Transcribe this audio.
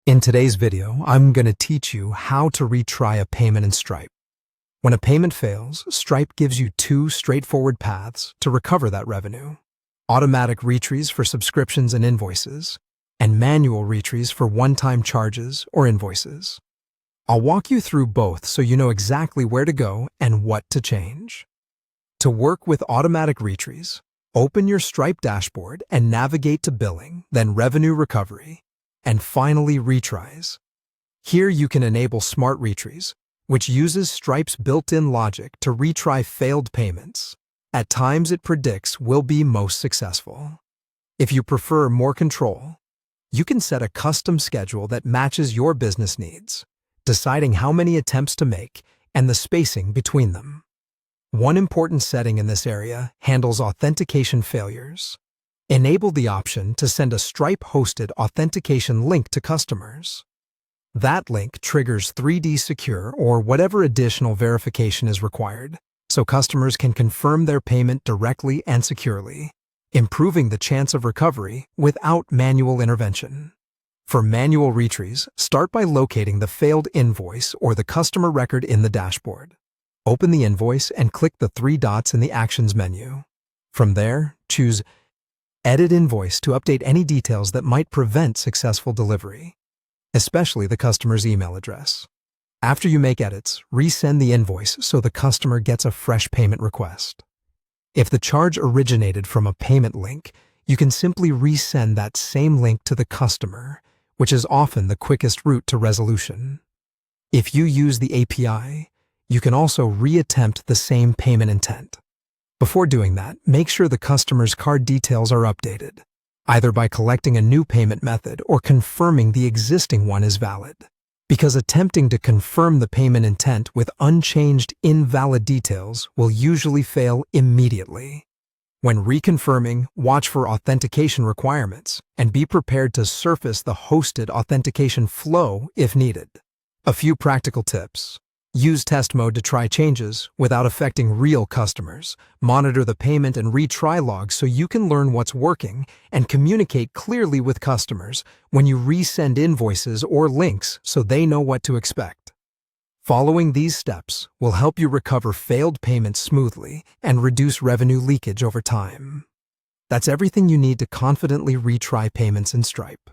In today's video, I'm going to teach you how to retry a payment in Stripe. When a payment fails, Stripe gives you two straightforward paths to recover that revenue: automatic retries for subscriptions and invoices, and manual retries for one-time charges or invoices. I'll walk you through both so you know exactly where to go and what to change. To work with automatic retries, open your Stripe dashboard and navigate to Billing, then Revenue Recovery, and finally retries. Here you can enable Smart Retries, which uses Stripe's built-in logic to retry failed payments. At times it predicts will be most successful. If you prefer more control, you can set a custom schedule that matches your business needs, deciding how many attempts to make and the spacing between them. One important setting in this area handles authentication failures. Enable the option to send a Stripe-hosted authentication link to customers. That link triggers 3D Secure or whatever additional verification is required, so customers can confirm their payment directly and securely, improving the chance of recovery without manual intervention. For manual retries, start by locating the failed invoice or the customer record in the dashboard. Open the invoice and click the three dots in the Actions menu. From there, choose Edit Invoice to update any details that might prevent successful delivery, especially the customer's email address. After you make edits, resend the invoice so the customer gets a fresh payment request. If the charge originated from a payment link, you can simply resend that same link to the customer, which is often the quickest route to resolution. If you use the API, you can also reattempt the same payment intent. Before doing that, make sure the customer's card details are updated, either by collecting a new payment method or confirming the existing one is valid, because attempting to confirm the payment intent with unchanged, invalid details will usually fail immediately. When reconfirming, watch for authentication requirements and be prepared to surface the hosted authentication flow if needed. A few practical tips. Use test mode to try changes without affecting real customers. Monitor the payment and retry logs so you can learn what's working and communicate clearly with customers when you resend invoices or links so they know what to expect. Following these steps will help you recover failed payments smoothly and reduce revenue leakage over time. That's everything you need to confidently retry payments in Stripe.